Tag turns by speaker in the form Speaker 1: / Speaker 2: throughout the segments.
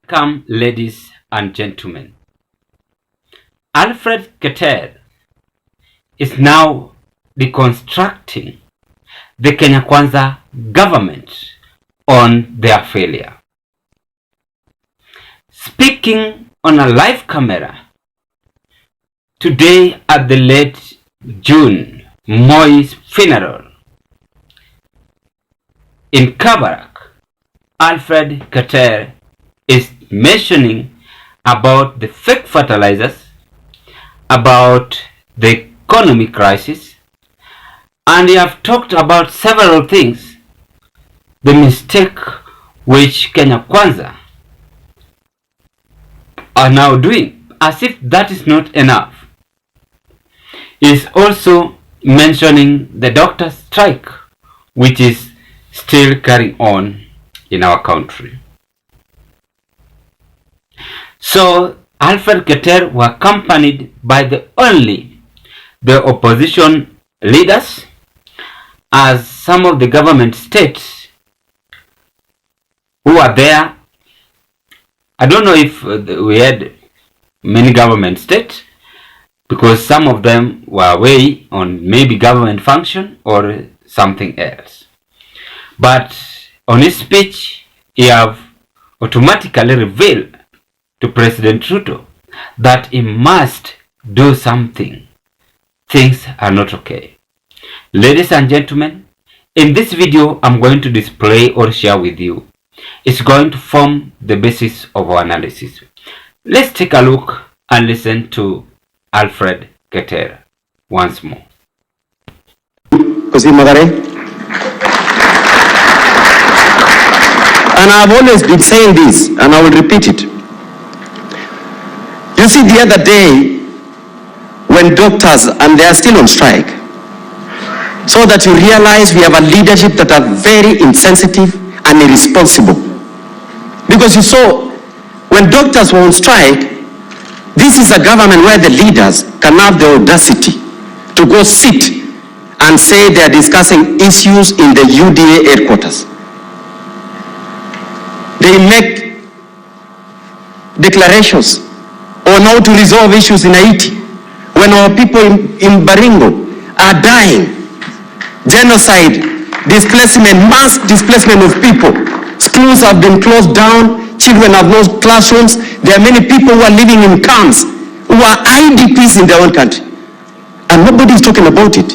Speaker 1: Welcome, ladies and gentlemen. Alfred Keter is now deconstructing the Kenya Kwanza government on their failure. Speaking on a live camera today at the late June Moi's funeral in Kabarak, Alfred Keter is mentioning about the fake fertilizers, about the economic crisis, and they have talked about several things. The mistake which Kenya Kwanza are now doing, as if that is not enough, is also mentioning the doctor's strike, which is still carrying on in our country. So Alfred Keter were accompanied by the opposition leaders, as some of the government states who are there. I don't know if we had many government states, because some of them were away on maybe government function or something else. But on his speech, he have automatically revealed to President Ruto that he must do something. Things are not okay. Ladies and gentlemen, in this video I'm going to display or share with you. It's going to form the basis of our analysis. Let's take a look and listen to Alfred Keter once more.
Speaker 2: And I've always been saying this, and I will repeat it. You see, the other day, when doctors, and they are still on strike, so that you realize we have a leadership that are very insensitive and irresponsible. Because you saw, when doctors were on strike, this is a government where the leaders can have the audacity to go sit and say they are discussing issues in the UDA headquarters. They make declarations on how to resolve issues in Haiti, when our people in Baringo are dying. Genocide, displacement, mass displacement of people. Schools have been closed down, children have no classrooms. There are many people who are living in camps, who are IDPs in their own country. And nobody is talking about it.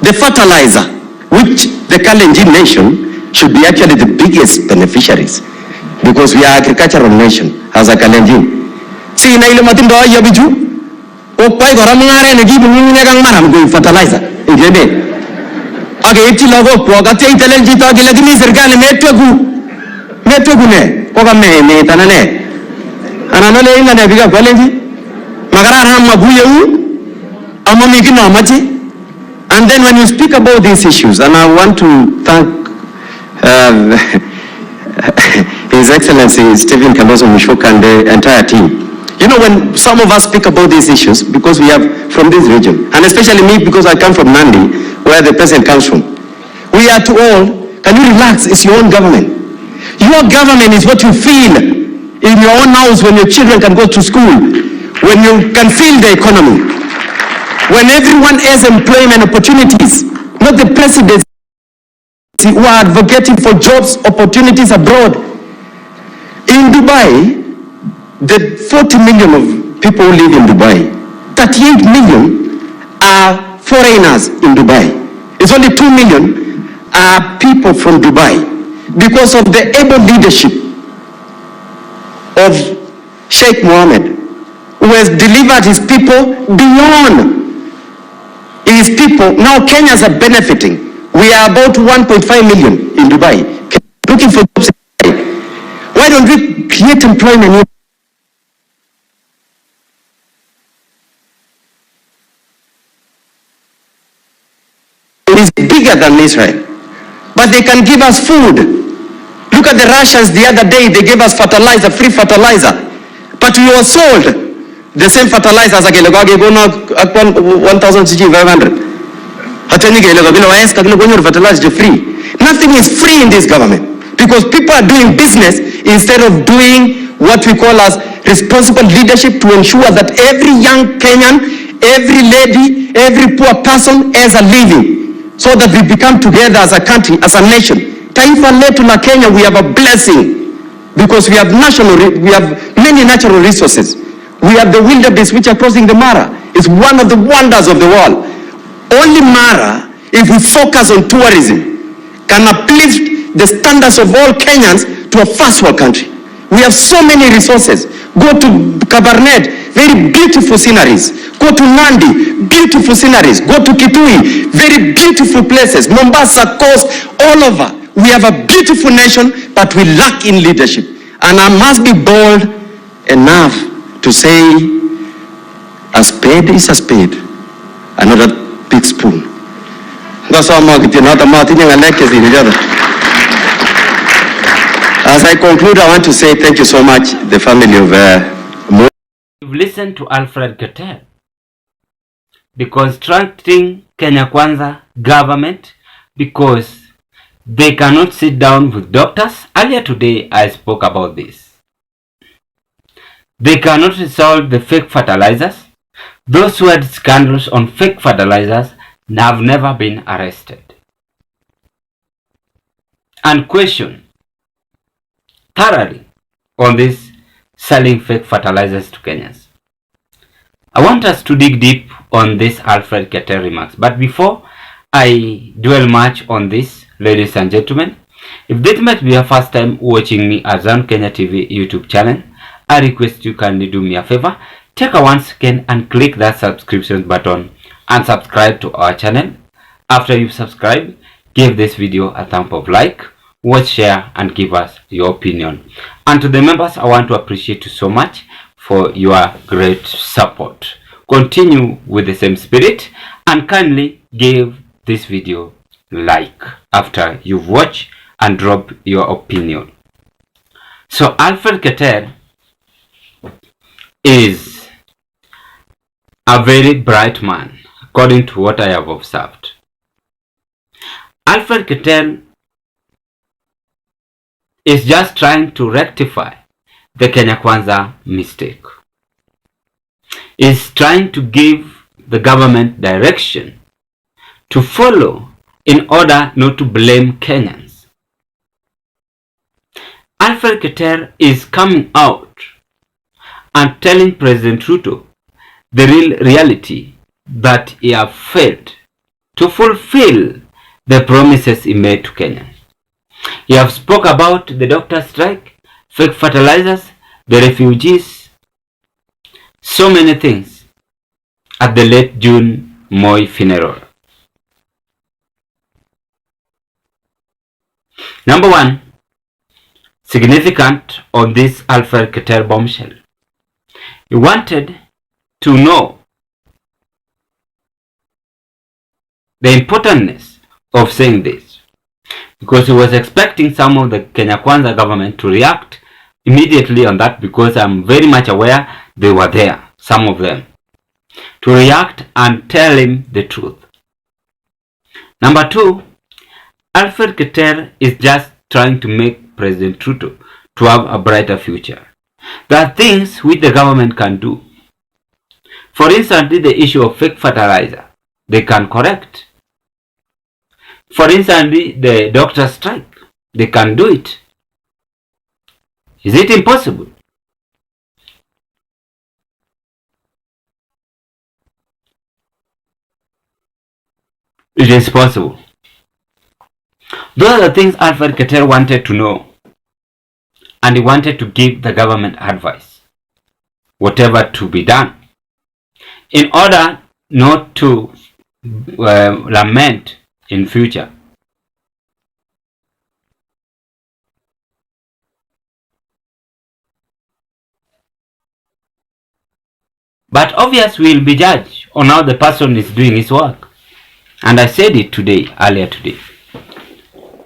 Speaker 2: The fertilizer, which the Kalenjin nation should be actually the biggest beneficiaries, because we are agricultural nation as a Kalenjin. See, na ile matindo ya biju o kwai gora mngare ne gibi munye kang maram go fertilizer ingebe age iti logo poga te itele jito gile gini serikali metwegu ne oga me tanane ananole inga ne biga kwalenji magara ram maguye u amami kino maji. And then when you speak about these issues, and I want to thank His Excellency Stephen Kalonzo Musyoka and the entire team. You know, when some of us speak about these issues, because we are from this region, and especially me because I come from Nandi, where the president comes from, we are to all, can you relax? It's your own government. Your government is what you feel in your own house when your children can go to school, when you can feel the economy, when everyone has employment opportunities, not the presidents who are advocating for jobs opportunities abroad. In Dubai, the 40 million of people who live in Dubai, 38 million are foreigners in Dubai. It's only 2 million are people from Dubai, because of the able leadership of Sheikh Mohammed, who has delivered his people beyond his people. Now Kenyans are benefiting. We are about 1.5 million in Dubai, looking for jobs. Why don't we create employment here? It is bigger than Israel, but they can give us food. Look at the Russians the other day, they gave us fertilizer, free fertilizer, but we were sold the same fertilizer as a 1,500 fertilizer free. Nothing is free in this government, because people are doing business instead of doing what we call as responsible leadership to ensure that every young Kenyan, every lady, every poor person has a living, so that we become together as a country, as a nation. Taifa letu la Kenya, we have a blessing because we have many natural resources. We have the wildebeest which are crossing the Mara. It's one of the wonders of the world. Only Mara, if we focus on tourism, can uplift the standards of all Kenyans to a first world country. We have so many resources. Go to Kabarnet, very beautiful sceneries. Go to Nandi, beautiful sceneries. Go to Kitui, very beautiful places. Mombasa, Coast, all over. We have a beautiful nation, but we lack in leadership. And I must be bold enough to say, a spade is a spade, another big spoon. As I conclude, I want to say thank you so much, the family of
Speaker 1: You've listened to Alfred Keter, because constructing Kenya Kwanza government, because they cannot sit down with doctors. Earlier today, I spoke about this. They cannot resolve the fake fertilizers. Those who had scandals on fake fertilizers have never been arrested and questioned thoroughly on this selling fake fertilizers to Kenyans. I want us to dig deep on this Alfred Keter remarks, but before I dwell much on this, ladies and gentlemen, if this might be your first time watching me at Zan Kenya TV YouTube channel, I request you kindly do me a favor, take a 1 second and click that subscription button and subscribe to our channel. After you subscribe, give this video a thumb up like, watch, share, and give us your opinion. And to the members, I want to appreciate you so much for your great support. Continue with the same spirit and kindly give this video like after you've watched and drop your opinion. So Alfred Keter is a very bright man, according to what I have observed. Alfred Keter is just trying to rectify the Kenya Kwanza mistake. Is trying to give the government direction to follow in order not to blame Kenyans. Alfred Keter is coming out and telling President Ruto the real reality, that he has failed to fulfill the promises he made to Kenyans. He have spoke about the doctor strike, fake fertilizers, the refugees, so many things at the late June Moi funeral. Number one, significant on this Alfred Keter bombshell. He wanted to know the importance of saying this, because he was expecting some of the Kenya Kwanza government to react immediately on that, because I'm very much aware they were there, some of them, to react and tell him the truth. Number two, Alfred Keter is just trying to make President Ruto to have a brighter future. There are things which the government can do. For instance, the issue of fake fertilizer, they can correct. For instance, the doctor strike, they can do it. Is it impossible? It is possible. Those are the things Alfred Keter wanted to know, and he wanted to give the government advice, whatever to be done, in order not to lament in future. But obviously we will be judged on how the person is doing his work. And I said it today, earlier today.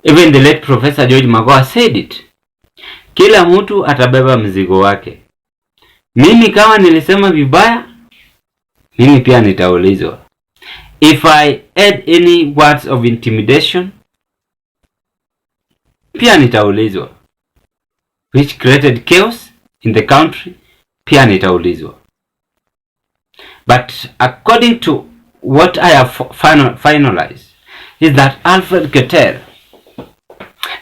Speaker 1: Even the late Professor George Magoha said it. Kila mtu atabeba mzigo wake. Mimi kama nilisema vibaya, mimi pia nitaulizwa. If I add any words of intimidation, pia nitaulizwa. Which created chaos in the country pia nitaulizwa. But according to what I have finalized is that Alfred Keter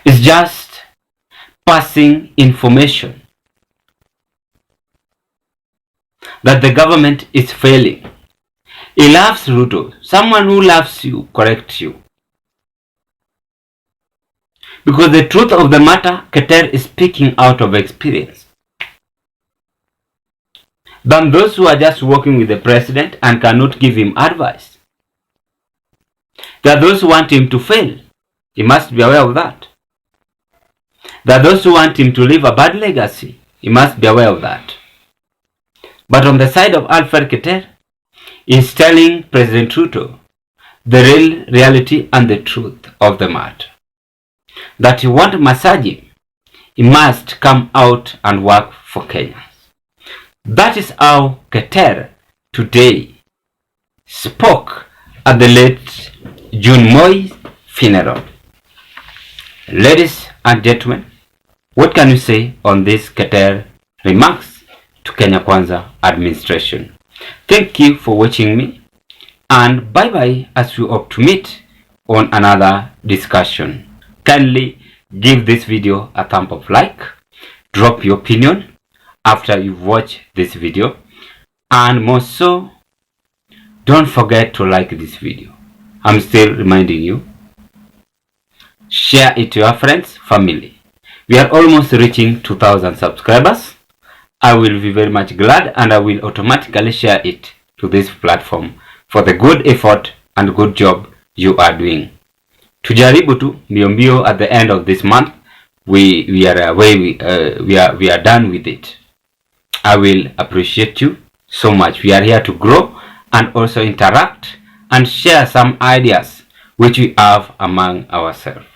Speaker 1: is just passing information that the government is failing. He loves Ruto. Someone who loves you corrects you. Because the truth of the matter, Keter is speaking out of experience. Than those who are just working with the president and cannot give him advice. There are those who want him to fail. He must be aware of that. There are those who want him to leave a bad legacy. He must be aware of that. But on the side of Alfred Keter, he is telling President Ruto the real reality and the truth of the matter. That he wants mursaging, he must come out and work for Kenyans. That is how Keter today spoke at the late June Moi's funeral. Ladies and gentlemen, what can you say on this Keter remarks to Kenya Kwanza administration? Thank you for watching me, and bye bye as we hope to meet on another discussion. Kindly give this video a thumb up like, drop your opinion after you've watched this video, and more so, don't forget to like this video. I'm still reminding you, share it to your friends, family. We are almost reaching 2,000 subscribers. I will be very much glad, and I will automatically share it to this platform for the good effort and good job you are doing. Tujaribu tu mbio at the end of this month. We are done with it. I will appreciate you so much. We are here to grow and also interact and share some ideas which we have among ourselves.